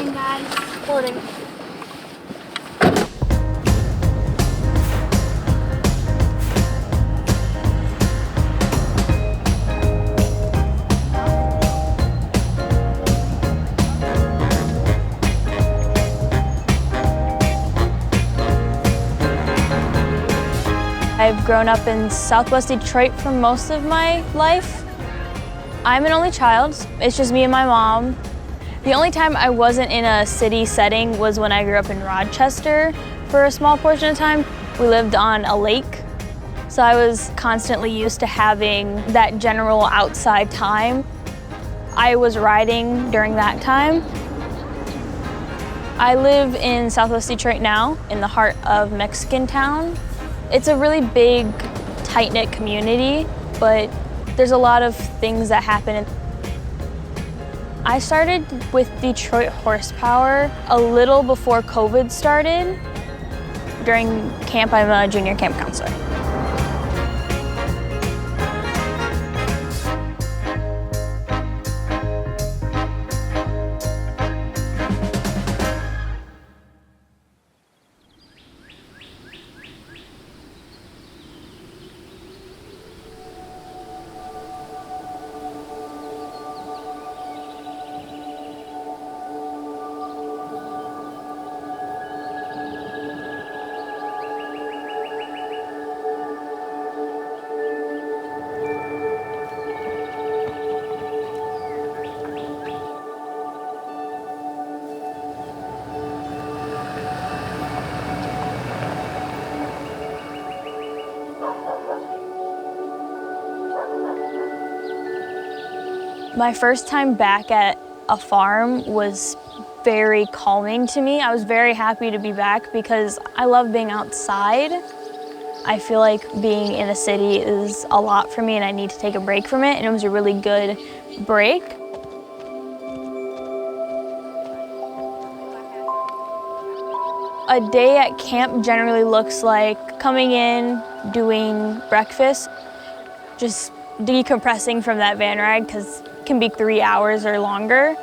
Holding, guys. Holding. I've grown up in Southwest Detroit for most of my life. I'm an only child. It's just me and my mom. The only time I wasn't in a city setting was when I grew up in Rochester for a small portion of time. We lived on a lake, so I was constantly used to having that general outside time. I was riding during that time. I live in Southwest Detroit now, in the heart of Mexican Town. It's a really big, tight-knit community, but there's a lot of things that happen. I started with Detroit HorsePower a little before COVID started. During camp, I'm a junior camp counselor. My first time back at a farm was very calming to me. I was very happy to be back because I love being outside. I feel like being in a city is a lot for me and I need to take a break from it, and it was a really good break. A day at camp generally looks like coming in, doing breakfast, just decompressing from that van ride because it can be 3 hours or longer.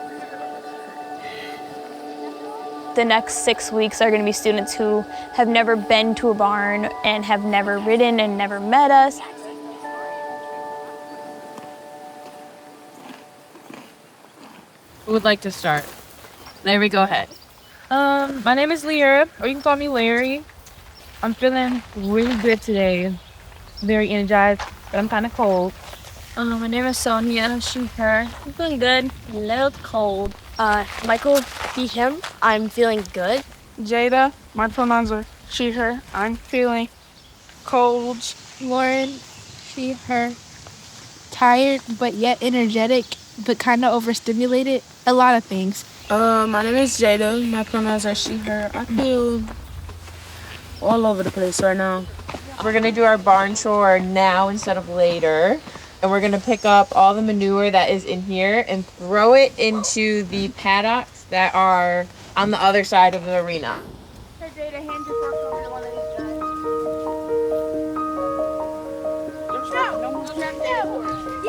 The next 6 weeks are going to be students who have never been to a barn and have never ridden and never met us. Who would like to start? Larry, go ahead. My name is Lyra, or you can call me Larry. I'm feeling really good today. Very energized, but I'm kind of cold. My name is Sonia, she, her. I'm feeling good, a little cold. Michael, he, him. I'm feeling good. Jada, my pronouns are she, her. I'm feeling cold. Lauren, she, her. Tired, but yet energetic, but kind of overstimulated. A lot of things. My name is Jada. My pronouns are she, her. I feel all over the place right now. We're gonna do our barn chore now instead of later. And we're gonna pick up all the manure that is in here and throw it into the paddocks that are on the other side of the arena. Hey Jada, hand your fork over to one of these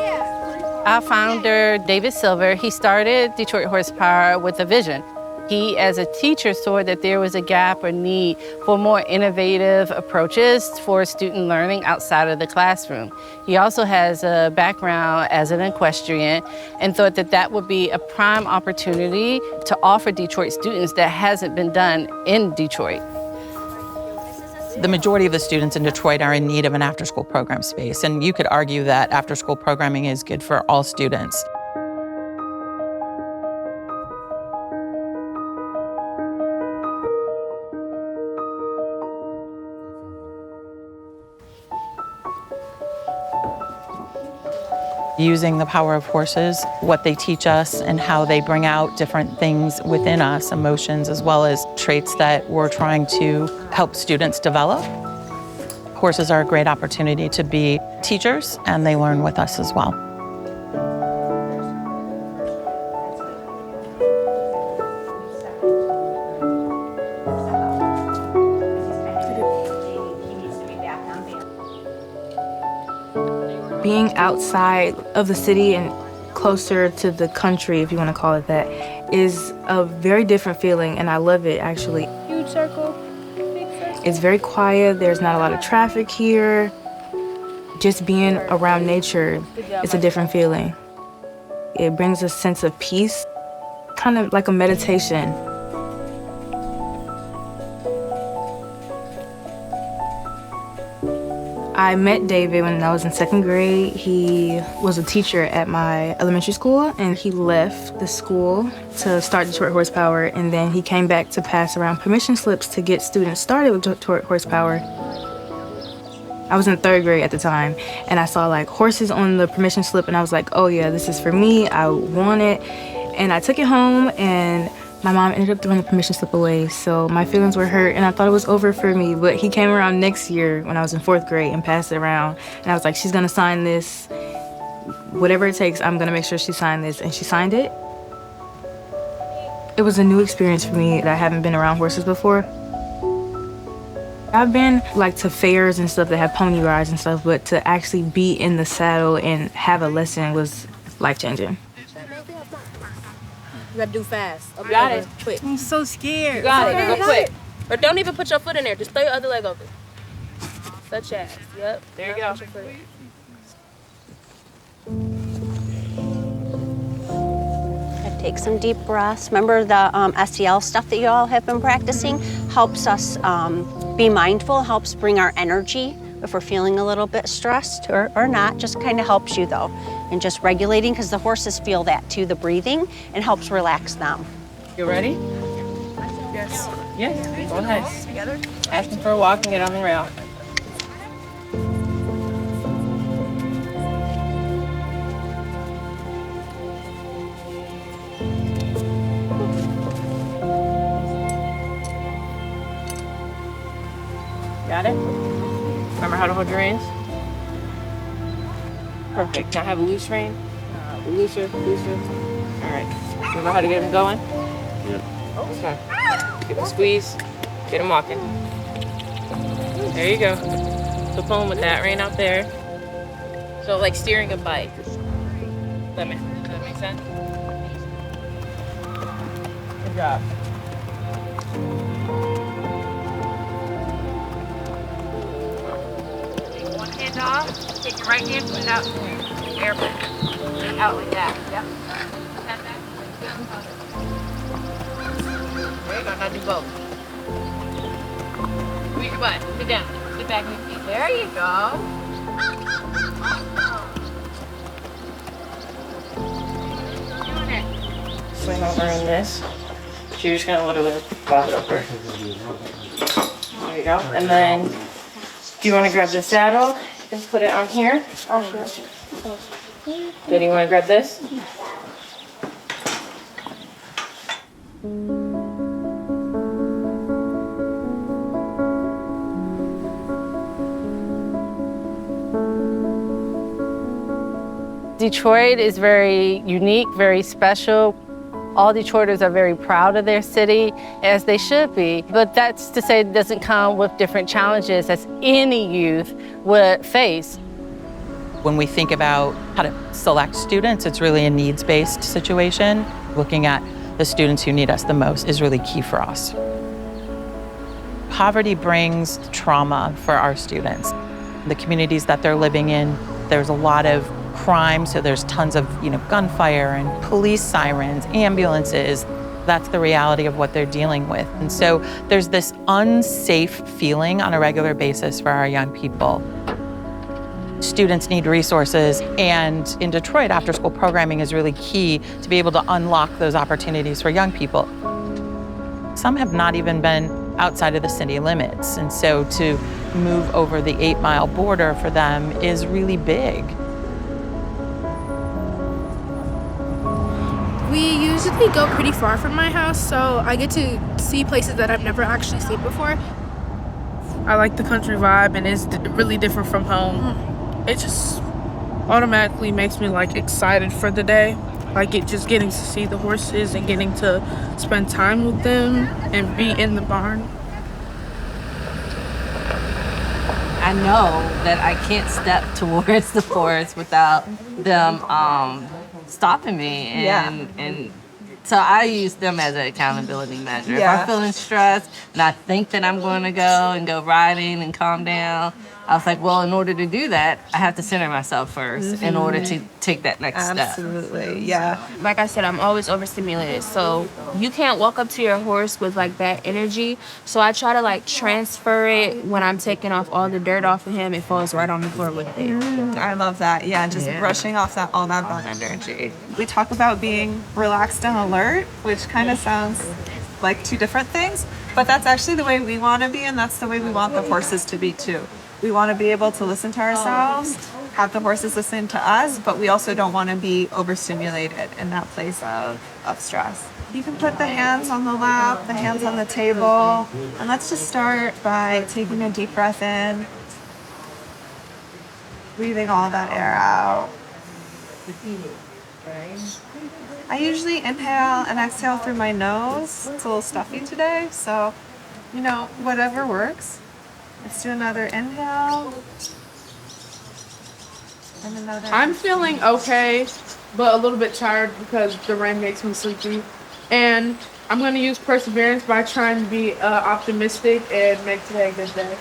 guys. Our founder, David Silver, he started Detroit HorsePower with a vision. He, as a teacher, saw that there was a gap or need for more innovative approaches for student learning outside of the classroom. He also has a background as an equestrian and thought that that would be a prime opportunity to offer Detroit students that hasn't been done in Detroit. The majority of the students in Detroit are in need of an after-school program space, and you could argue that after-school programming is good for all students. Using the power of horses, what they teach us and how they bring out different things within us, emotions as well as traits that we're trying to help students develop. Horses are a great opportunity to be teachers, and they learn with us as well. Being outside of the city and closer to the country, if you want to call it that, is a very different feeling, and I love it, actually. Huge circle. It's very quiet. There's not a lot of traffic here. Just being around nature, it's a different feeling. It brings a sense of peace, kind of like a meditation. I met David when I was in 2nd grade. He was a teacher at my elementary school, and he left the school to start Detroit HorsePower, and then he came back to pass around permission slips to get students started with Detroit HorsePower. I was in 3rd grade at the time, and I saw like horses on the permission slip, and I was like, oh yeah, this is for me, I want it. And I took it home, and my mom ended up throwing the permission slip away, so my feelings were hurt, and I thought it was over for me. But he came around next year when I was in 4th grade and passed it around, and I was like, she's gonna sign this. Whatever it takes, I'm gonna make sure she signed this, and she signed it. It was a new experience for me that I haven't been around horses before. I've been like to fairs and stuff that have pony rides and stuff, but to actually be in the saddle and have a lesson was life-changing. You gotta do fast. You got it. Quick. I'm so scared. You got it. Go quick. Or don't even put your foot in there. Just throw your other leg over. Such as. Yep. There you go. Take some deep breaths. Remember the SEL stuff that you all have been practicing? Helps us be mindful, helps bring our energy if we're feeling a little bit stressed or not. Just kind of helps you though. And just regulating, because the horses feel that too, the breathing, and helps relax them. You ready? Yes. Yes. Go ahead. Ask him for a walk and get on the rail. Got it? Remember how to hold your reins? Perfect. Now have a loose rein. Looser. All right. Remember how to get him going? Yep. Okay. Get him squeeze. Get him walking. There you go. So pull him with that rein out there. So like steering a bike. Does that make sense? Good job. One hand off. Take your right hand, put it out there. Airplane. Out like that. Yep. There you go. Now do both. Move your butt. Sit down. Sit back in your feet. There you go. Doing it. Swing over in this. So you're just gonna literally flop it over. There you go. And then, if you want to grab the saddle and put it on here. Oh, sure. Then you want to grab this? Detroit is very unique, very special. All Detroiters are very proud of their city, as they should be. But that's to say it doesn't come with different challenges as any youth would face. When we think about how to select students, it's really a needs-based situation. Looking at the students who need us the most is really key for us. Poverty brings trauma for our students. The communities that they're living in, there's a lot of crime, so there's tons of gunfire and police sirens, ambulances. That's the reality of what they're dealing with. And so there's this unsafe feeling on a regular basis for our young people. Students need resources, and in Detroit, after-school programming is really key to be able to unlock those opportunities for young people. Some have not even been outside of the city limits, and so to move over the 8-mile border for them is really big. We usually go pretty far from my house, so I get to see places that I've never actually seen before. I like the country vibe, and it's really different from home. It just automatically makes me like excited for the day. Like just getting to see the horses and getting to spend time with them and be in the barn. I know that I can't step towards the forest without them stopping me. And so I use them as an accountability measure. If I'm feeling stressed and I think that I'm going to go riding and calm down, I was like, well, in order to do that, I have to center myself first in order to take that next step. Absolutely, yeah. Like I said, I'm always overstimulated, so you can't walk up to your horse with like bad energy. So I try to like transfer it when I'm taking off all the dirt off of him. It falls right on the floor with it. I love that. Yeah, just brushing off all that bad energy. We talk about being relaxed and alert, which kind of sounds like two different things, but that's actually the way we want to be, and that's the way we want the horses to be too. We want to be able to listen to ourselves, have the horses listen to us, but we also don't want to be overstimulated in that place of stress. You can put the hands on the lap, the hands on the table, and let's just start by taking a deep breath in, breathing all that air out. I usually inhale and exhale through my nose. It's a little stuffy today, so, whatever works. Let's do another inhale. And another. I'm feeling okay, but a little bit tired because the rain makes me sleepy. And I'm going to use perseverance by trying to be optimistic and make today a good day.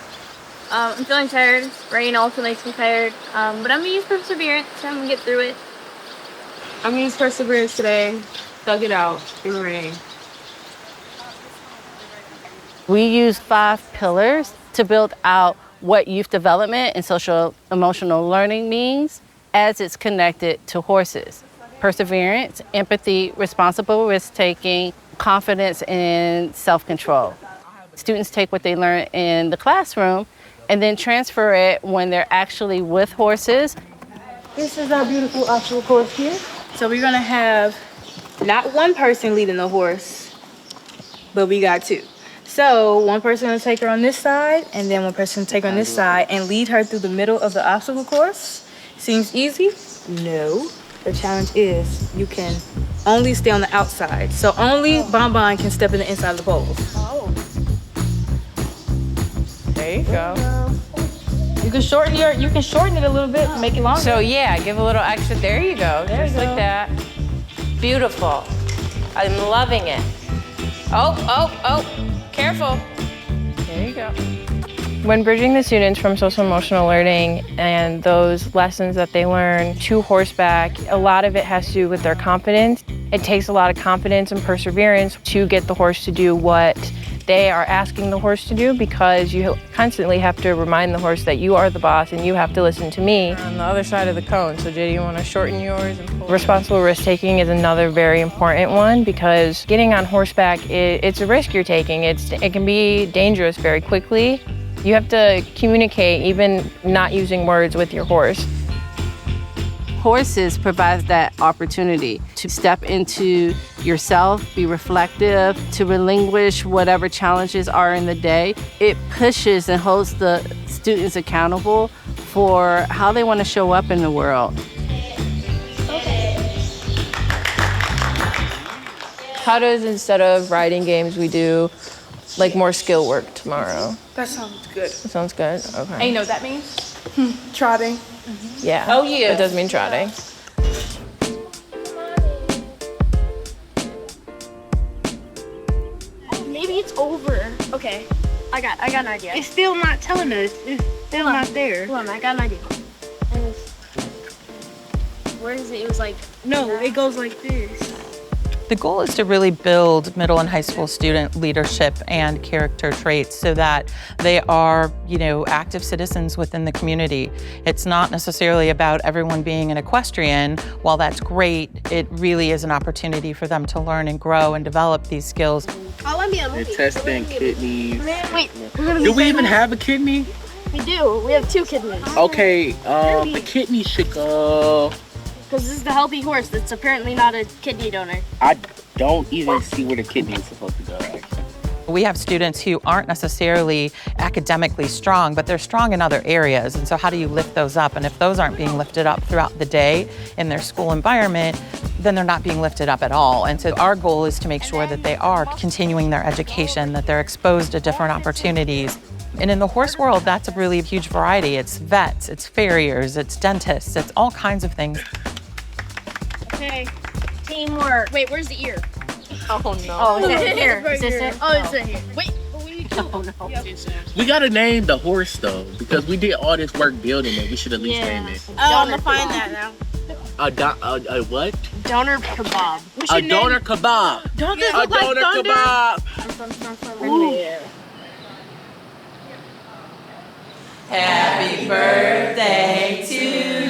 I'm feeling tired. Rain also makes me tired. But I'm gonna use perseverance. I'm gonna get through it. I'm gonna use perseverance today. Thug it out in the rain. We use 5 pillars to build out what youth development and social emotional learning means as it's connected to horses. Perseverance, empathy, responsible risk-taking, confidence, and self-control. Students take what they learn in the classroom and then transfer it when they're actually with horses. This is our beautiful obstacle course here. So we're gonna have not one person leading the horse, but we got 2. So one person will take her on this side, and then one person will take her on this side and lead her through the middle of the obstacle course. Seems easy? No. The challenge is you can only stay on the outside. So only Bonbon can step in the inside of the poles. Oh. There you go. You can shorten it a little bit, make it longer. So yeah, give a little extra. There you go. Just like that. Beautiful. I'm loving it. Oh. Careful. There you go. When bridging the students from social emotional learning and those lessons that they learn to horseback, a lot of it has to do with their confidence. It takes a lot of confidence and perseverance to get the horse to do what they are asking the horse to do, because you constantly have to remind the horse that you are the boss and you have to listen to me. On the other side of the cone, so Jay, you want to shorten yours? And pull. Responsible risk-taking is another very important one, because getting on horseback, it's a risk you're taking. It can be dangerous very quickly. You have to communicate, even not using words, with your horse. Horses provide that opportunity to step into yourself, be reflective, to relinquish whatever challenges are in the day. It pushes and holds the students accountable for how they want to show up in the world. How does, instead of riding games, we do like more skill work tomorrow? That sounds good. That sounds good? Okay. And you know what that means? Trotting. Yeah. Oh, yeah. It does mean trotting. Maybe it's over. Okay. I got an idea. It's still not telling us. It's still not there. Hold on, I got an idea. Where is it? It was like... No, it goes like this. The goal is to really build middle and high school student leadership and character traits so that they are, active citizens within the community. It's not necessarily about everyone being an equestrian. While that's great, it really is an opportunity for them to learn and grow and develop these skills. They're testing kidneys. Wait, Do we even have a kidney? we do. We have 2 kidneys. Okay, the kidney should go. Because this is the healthy horse that's apparently not a kidney donor. I don't even see where the kidney is supposed to go, actually. We have students who aren't necessarily academically strong, but they're strong in other areas. And so how do you lift those up? And if those aren't being lifted up throughout the day in their school environment, then they're not being lifted up at all. And so our goal is to make sure that they are continuing their education, that they're exposed to different opportunities. And in the horse world, that's a really huge variety. It's vets, it's farriers, it's dentists, it's all kinds of things. Okay. Teamwork. Wait, where's the ear? Oh no. Oh, is it here? Is this it? Oh, it's right here. Wait, what do you do? Oh, no. We gotta name the horse though, because we did all this work building it. We should at least name it. Oh, I'm gonna find that now. A what? Doner kebab. A doner kebab. Don't this A look like doner thunder? kebab. Happy birthday to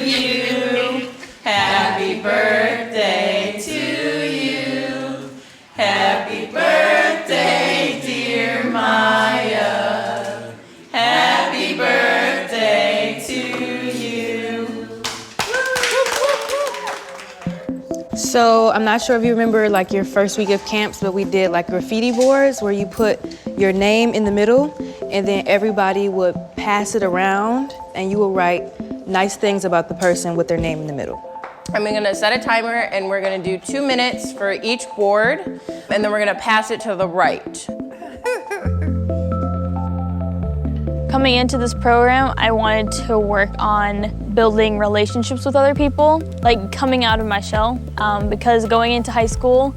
you. Happy birthday to you. Happy birthday, dear Maya. Happy birthday to you. So I'm not sure if you remember like your first week of camps, but we did like graffiti boards where you put your name in the middle and then everybody would pass it around and you would write nice things about the person with their name in the middle. I'm gonna set a timer and we're gonna do 2 minutes for each board and then we're gonna pass it to the right. Coming into this program, I wanted to work on building relationships with other people, like coming out of my shell, because going into high school,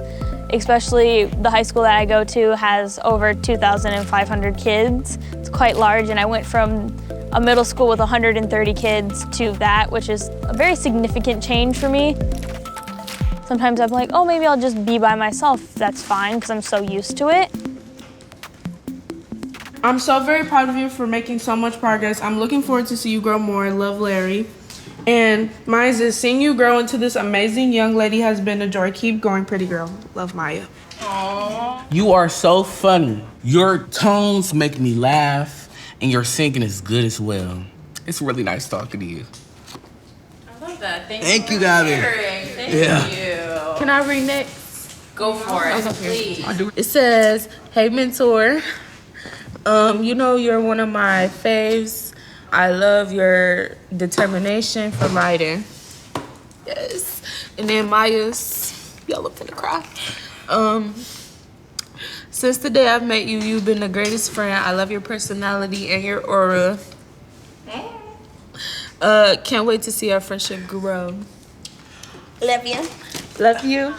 especially the high school that I go to has over 2,500 kids. It's quite large, and I went from a middle school with 130 kids to that, which is a very significant change for me. Sometimes I'm like, oh, maybe I'll just be by myself. That's fine, because I'm so used to it. I'm so very proud of you for making so much progress. I'm looking forward to see you grow more. Love, Larry. And mine is seeing you grow into this amazing young lady has been a joy. Keep going, pretty girl. Love, Maya. You are so funny. Your tones make me laugh, and your singing is good as well. It's really nice talking to you. I love that. Thank you, Gabby. Thank Yeah. you. Can I read next? Go for it, please. It says, hey, mentor. You know you're one of my faves. I love your determination for writing. Yes. And then Maya's, y'all up finna cry. Since the day I've met you, you've been the greatest friend. I love your personality and your aura. Can't wait to see our friendship grow. Love you. Love you.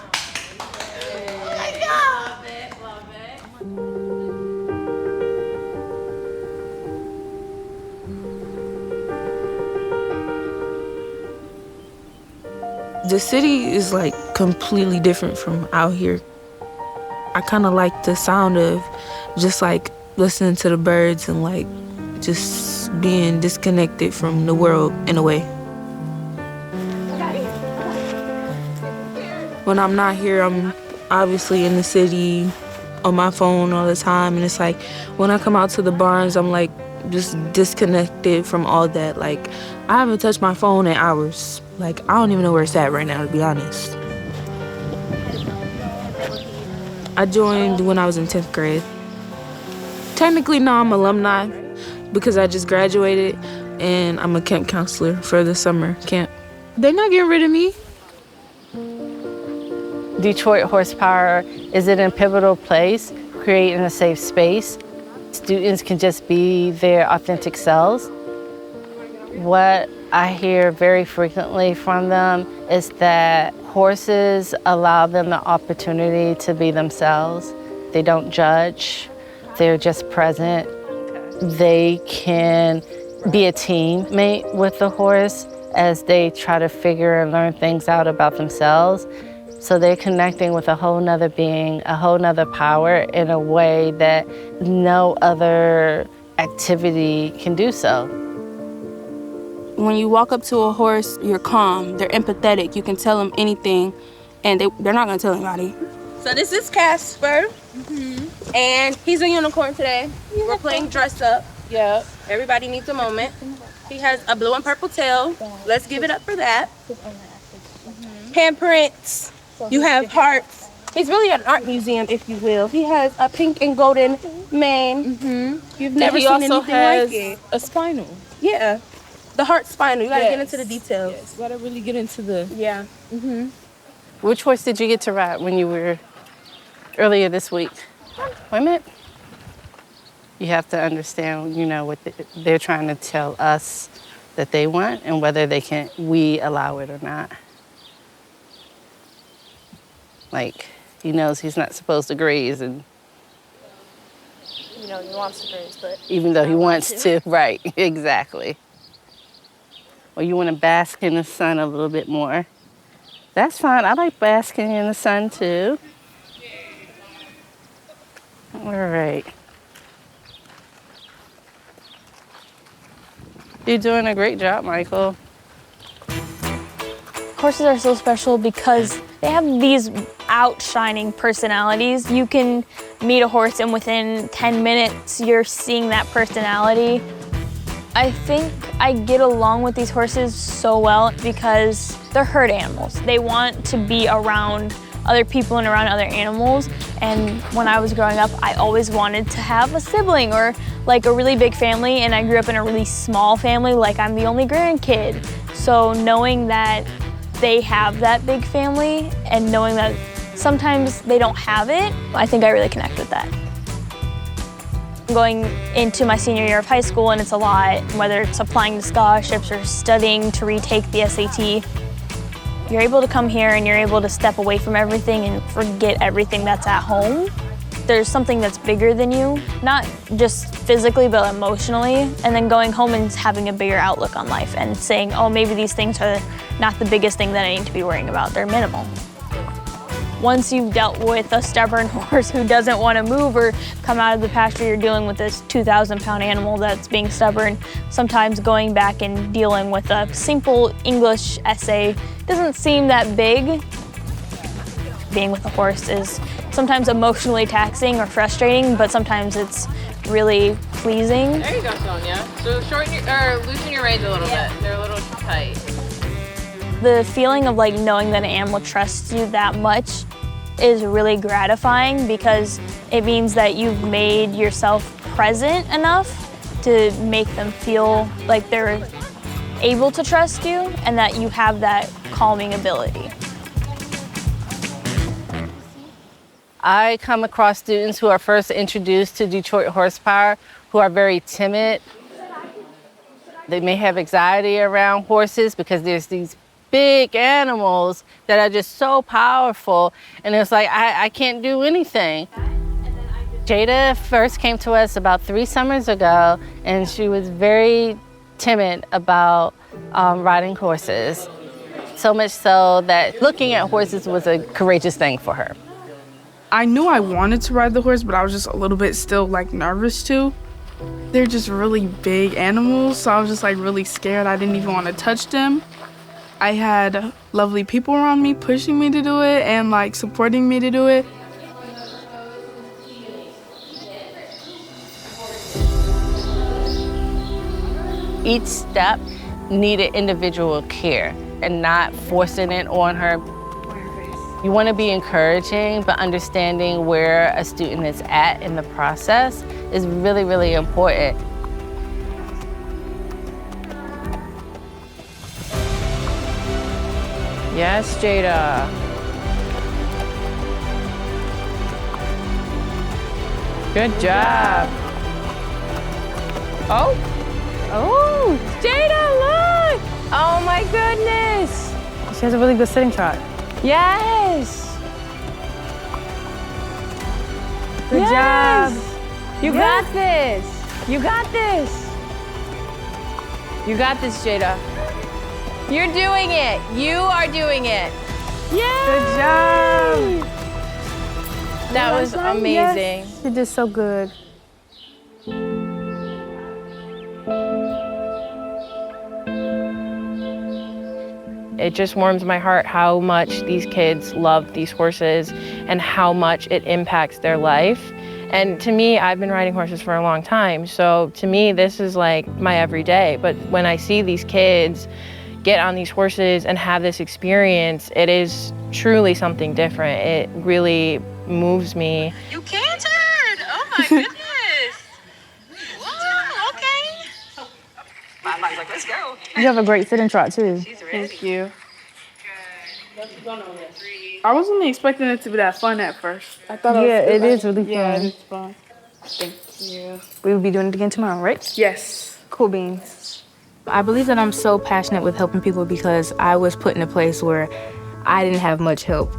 The city is like completely different from out here. I kind of like the sound of just like listening to the birds and like just being disconnected from the world in a way. When I'm not here, I'm obviously in the city on my phone all the time, and it's like when I come out to the barns, I'm like just disconnected from all that. Like I haven't touched my phone in hours. Like I don't even know where it's at right now, to be honest. I joined when I was in 10th grade. Technically, no, I'm alumni because I just graduated and I'm a camp counselor for the summer camp. They're not getting rid of me. Detroit HorsePower is in a pivotal place, creating a safe space. Students can just be their authentic selves. What I hear very frequently from them is that horses allow them the opportunity to be themselves. They don't judge, they're just present. They can be a teammate with the horse as they try to figure and learn things out about themselves. So they're connecting with a whole nother being, a whole nother power in a way that no other activity can do so. When you walk up to a horse, you're calm, they're empathetic, you can tell them anything, and they're not gonna tell anybody. So this is Casper, and he's a unicorn today. We're playing dress up. Yep. Everybody needs a moment. He has a blue and purple tail. Let's give it up for that. Handprints. You have hearts. He's really an art museum, if you will. He has a pink and golden mane. You've never seen anything like it. A spinal. Yeah. The heart spinal. You gotta get Yes. into the details. Yes, you gotta really get into the... Yeah. Which horse did you get to ride when you were earlier this week? Wait a minute. You have to understand, you know, what they're trying to tell us that they want and whether we allow it or not. Like, he knows he's not supposed to graze, and You know, he wants to graze, but even though he wants to, right, exactly. Or you want to bask in the sun a little bit more. That's fine. I like basking in the sun too. All right. You're doing a great job, Michael. Horses are so special because they have these outshining personalities. You can meet a horse and within 10 minutes you're seeing that personality. I think I get along with these horses so well because they're herd animals. They want to be around other people and around other animals. And when I was growing up, I always wanted to have a sibling or like a really big family, and I grew up in a really small family, like I'm the only grandkid. So knowing that they have that big family and knowing that sometimes they don't have it, I think I really connect with that. I'm going into my senior year of high school and it's a lot, whether it's applying to scholarships or studying to retake the SAT. You're able to come here and you're able to step away from everything and forget everything that's at home. There's something that's bigger than you, not just physically, but emotionally, and then going home and having a bigger outlook on life and saying, oh, maybe these things are not the biggest thing that I need to be worrying about. They're minimal. Once you've dealt with a stubborn horse who doesn't want to move or come out of the pasture, you're dealing with this 2,000-pound animal that's being stubborn. Sometimes going back and dealing with a simple English essay doesn't seem that big. Being with a horse is sometimes emotionally taxing or frustrating, but sometimes it's really pleasing. There you go, Sonia. So loosen your reins a little bit. They're a little tight. The feeling of like knowing that an animal trusts you that much is really gratifying because it means that you've made yourself present enough to make them feel like they're able to trust you and that you have that calming ability. I come across students who are first introduced to Detroit HorsePower who are very timid. They may have anxiety around horses because there's these big animals that are just so powerful, and it's like, I can't do anything. Jada first came to us about 3 summers ago, and she was very timid about riding horses. So much so that looking at horses was a courageous thing for her. I knew I wanted to ride the horse, but I was just a little bit still like nervous too. They're just really big animals, so I was just like really scared. I didn't even want to touch them. I had lovely people around me pushing me to do it and like supporting me to do it. Each step needed individual care and not forcing it on her. You want to be encouraging, but understanding where a student is at in the process is really, really important. Yes, Jada. Good job. Oh. Oh, Jada, look. Oh my goodness. She has a really good sitting trot. Yes. Good job. You got this. You got this. You got this, Jada. You're doing it. You are doing it. Yeah. Good job. That was amazing. Yes. You did so good. It just warms my heart how much these kids love these horses and how much it impacts their life. And to me, I've been riding horses for a long time, so to me, this is like my everyday. But when I see these kids get on these horses and have this experience, it is truly something different. It really moves me. You cantered! Oh my goodness! Whoa, okay. Mama's like, let's go. You have a great sitting trot too. Thank you. I wasn't expecting it to be that fun at first. I thought it is really fun. Yeah, it's fun. Thank you. We will be doing it again tomorrow, right? Yes. Cool beans. I believe that I'm so passionate with helping people because I was put in a place where I didn't have much help.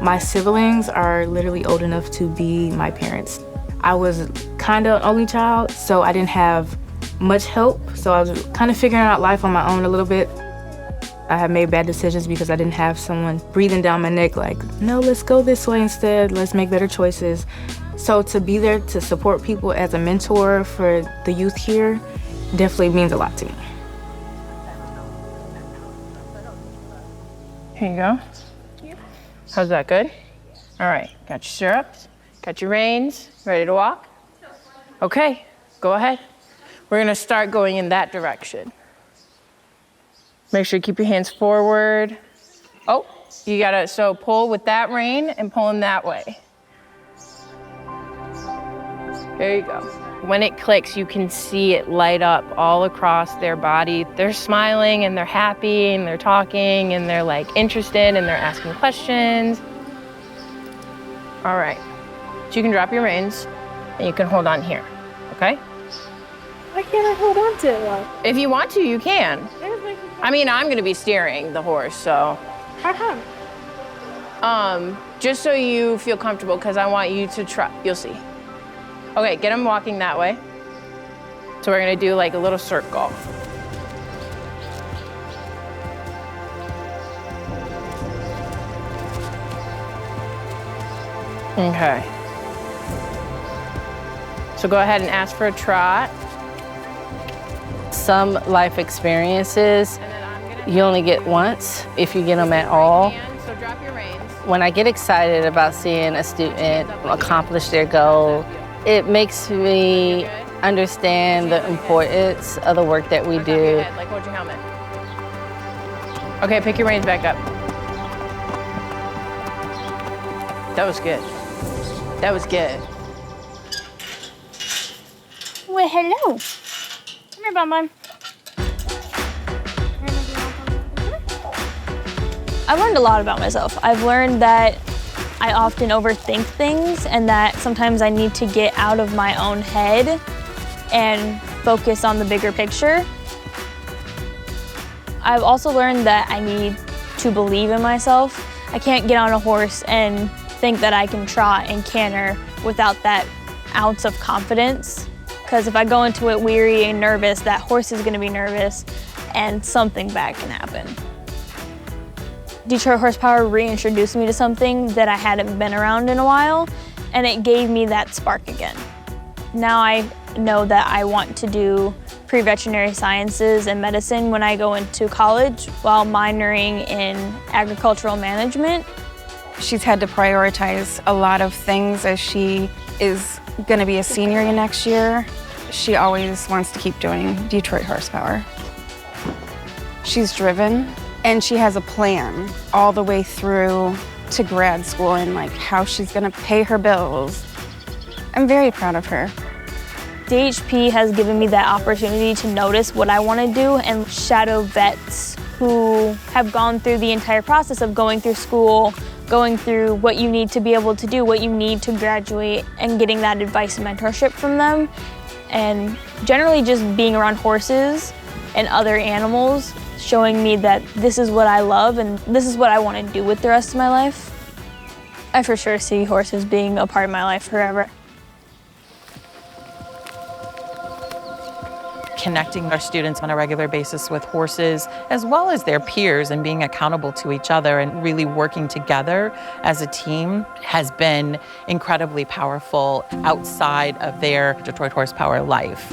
My siblings are literally old enough to be my parents. I was kind of only child, so I didn't have much help. So I was kind of figuring out life on my own a little bit. I have made bad decisions because I didn't have someone breathing down my neck like, no, let's go this way instead, let's make better choices. So to be there to support people as a mentor for the youth here definitely means a lot to me. Here you go. How's that, good? All right, got your stirrups, got your reins, ready to walk? Okay, go ahead. We're gonna start going in that direction. Make sure you keep your hands forward. Oh, you gotta, so pull with that rein and pull them that way. There you go. When it clicks, you can see it light up all across their body. They're smiling and they're happy and they're talking and they're like interested and they're asking questions. All right, so you can drop your reins and you can hold on here, okay? Why can't I hold on to it? If you want to, you can. I mean, I'm gonna be steering the horse, so. How come? Just so you feel comfortable, because I want you to try, you'll see. Okay, get him walking that way. So we're gonna do like a little circle. Okay. So go ahead and ask for a trot. Some life experiences you only get once, if you get them at all. So drop your reins. When I get excited about seeing a student accomplish their goal, it makes me understand the importance of the work that we do. Like hold your helmet. Okay, pick your reins back up. That was good. That was good. Well, hello. Come here, Bonbon. I've learned a lot about myself. I've learned that I often overthink things and that sometimes I need to get out of my own head and focus on the bigger picture. I've also learned that I need to believe in myself. I can't get on a horse and think that I can trot and canter without that ounce of confidence. Because if I go into it weary and nervous, that horse is gonna be nervous and something bad can happen. Detroit HorsePower reintroduced me to something that I hadn't been around in a while, and it gave me that spark again. Now I know that I want to do pre-veterinary sciences and medicine when I go into college while minoring in agricultural management. She's had to prioritize a lot of things as she is going to be a senior next year. She always wants to keep doing Detroit HorsePower. She's driven and she has a plan all the way through to grad school and like how she's going to pay her bills. I'm very proud of her. DHP has given me that opportunity to notice what I want to do and shadow vets who have gone through the entire process of going through school, going through what you need to be able to do, what you need to graduate, and getting that advice and mentorship from them. And generally just being around horses and other animals, showing me that this is what I love and this is what I want to do with the rest of my life. I for sure see horses being a part of my life forever. Connecting our students on a regular basis with horses, as well as their peers, and being accountable to each other and really working together as a team has been incredibly powerful outside of their Detroit HorsePower life.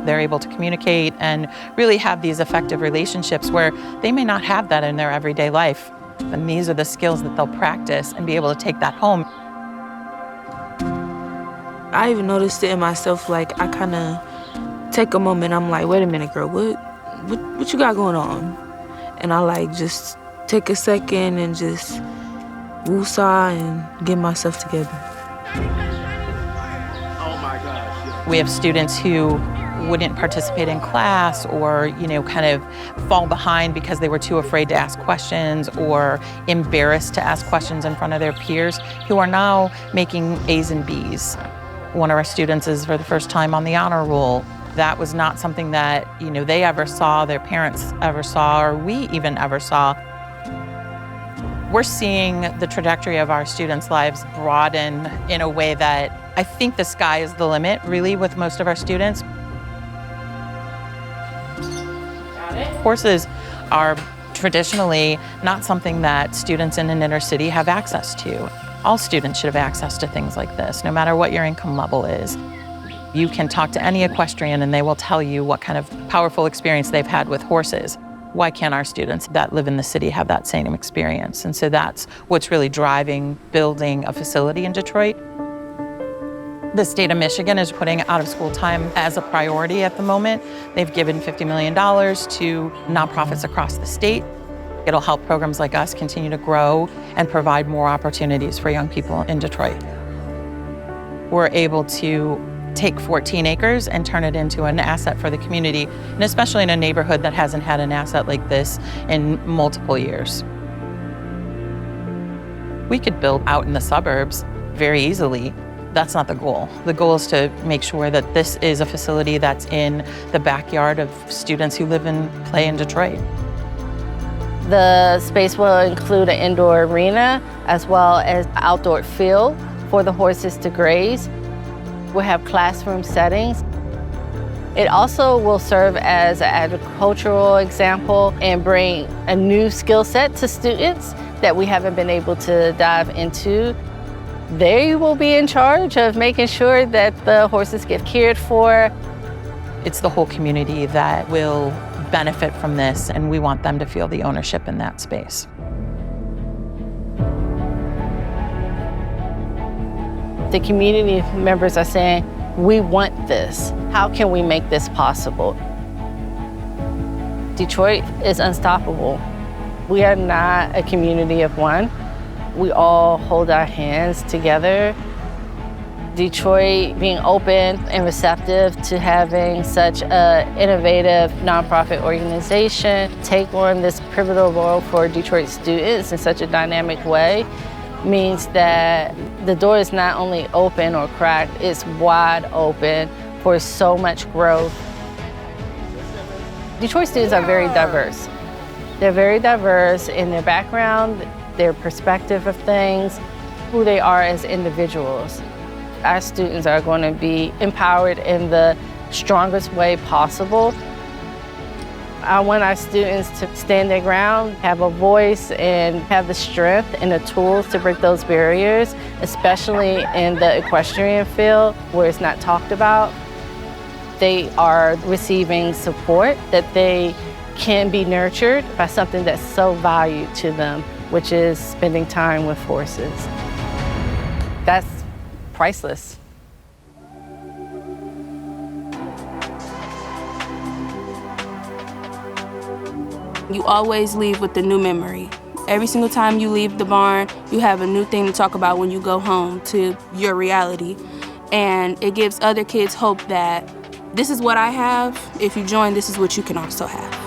They're able to communicate and really have these effective relationships where they may not have that in their everyday life. And these are the skills that they'll practice and be able to take that home. I even noticed it in myself, like I kind of take a moment, I'm like, wait a minute, girl, what you got going on? And I like just take a second and just woosah and get myself together. Oh my gosh. We have students who wouldn't participate in class or, kind of fall behind because they were too afraid to ask questions or embarrassed to ask questions in front of their peers, who are now making A's and B's. One of our students is for the first time on the honor roll. That was not something that, they ever saw, their parents ever saw, or we even ever saw. We're seeing the trajectory of our students' lives broaden in a way that I think the sky is the limit, really, with most of our students. Horses are traditionally not something that students in an inner city have access to. All students should have access to things like this, no matter what your income level is. You can talk to any equestrian and they will tell you what kind of powerful experience they've had with horses. Why can't our students that live in the city have that same experience? And so that's what's really driving building a facility in Detroit. The state of Michigan is putting out of school time as a priority at the moment. They've given $50 million to nonprofits across the state. It'll help programs like us continue to grow and provide more opportunities for young people in Detroit. We're able to take 14 acres and turn it into an asset for the community, and especially in a neighborhood that hasn't had an asset like this in multiple years. We could build out in the suburbs very easily. That's not the goal. The goal is to make sure that this is a facility that's in the backyard of students who live and play in Detroit. The space will include an indoor arena as well as an outdoor field for the horses to graze. We'll have classroom settings. It also will serve as an agricultural example and bring a new skill set to students that we haven't been able to dive into. They will be in charge of making sure that the horses get cared for. It's the whole community that will benefit from this, and we want them to feel the ownership in that space. The community members are saying, we want this. How can we make this possible? Detroit is unstoppable. We are not a community of one. We all hold our hands together. Detroit being open and receptive to having such an innovative nonprofit organization take on this pivotal role for Detroit students in such a dynamic way means that the door is not only open or cracked, it's wide open for so much growth. Detroit students are very diverse. They're very diverse in their background, their perspective of things, who they are as individuals. Our students are going to be empowered in the strongest way possible. I want our students to stand their ground, have a voice, and have the strength and the tools to break those barriers, especially in the equestrian field where it's not talked about. They are receiving support that they can be nurtured by something that's so valued to them, which is spending time with horses. That's priceless. You always leave with a new memory. Every single time you leave the barn, you have a new thing to talk about when you go home to your reality. And it gives other kids hope that this is what I have. If you join, this is what you can also have.